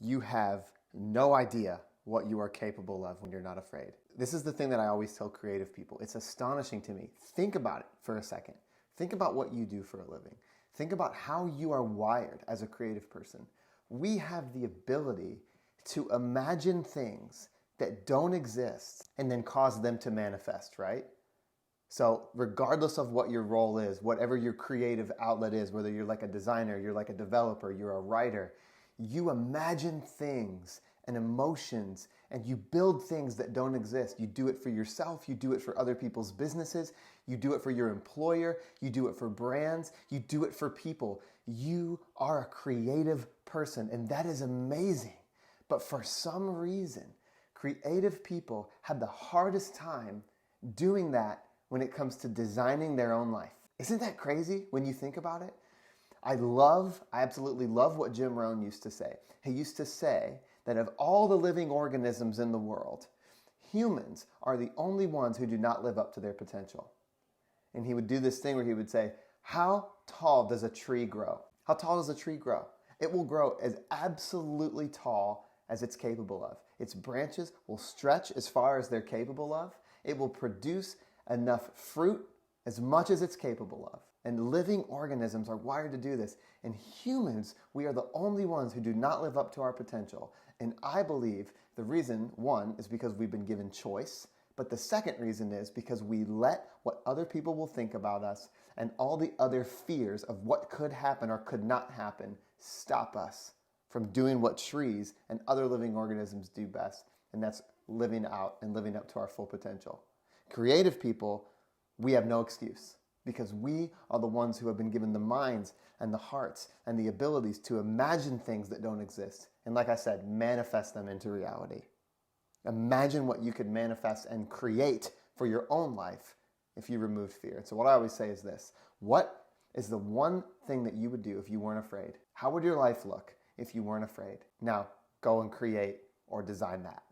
you have no idea what you are capable of when you're not afraid. This is the thing that I always tell creative people. It's astonishing to me. Think about it for a second. Think about what you do for a living. Think about how you are wired as a creative person. We have the ability to imagine things that don't exist and then cause them to manifest, right? So regardless of what your role is, whatever your creative outlet is, whether you're like a designer, you're like a developer, you're a writer, you imagine things and emotions and you build things that don't exist. You do it for yourself, you do it for other people's businesses, you do it for your employer, you do it for brands, you do it for people. You are a creative person and that is amazing. But for some reason, creative people have the hardest time doing that when it comes to designing their own life. Isn't that crazy when you think about it? I absolutely love what Jim Rohn used to say. He used to say that of all the living organisms in the world, humans are the only ones who do not live up to their potential. And he would do this thing where he would say, how tall does a tree grow? How tall does a tree grow? It will grow as absolutely tall as it's capable of. Its branches will stretch as far as they're capable of. It will produce enough fruit as much as it's capable of. And living organisms are wired to do this. And humans, we are the only ones who do not live up to our potential. And I believe the reason, one, is because we've been given choice. But the second reason is because we let what other people will think about us and all the other fears of what could happen or could not happen stop us from doing what trees and other living organisms do best. And that's living out and living up to our full potential. Creative people, we have no excuse because we are the ones who have been given the minds and the hearts and the abilities to imagine things that don't exist. And like I said, manifest them into reality. Imagine what you could manifest and create for your own life if you remove fear. And so what I always say is this: what is the one thing that you would do if you weren't afraid? How would your life look if you weren't afraid? Now, go and create or design that.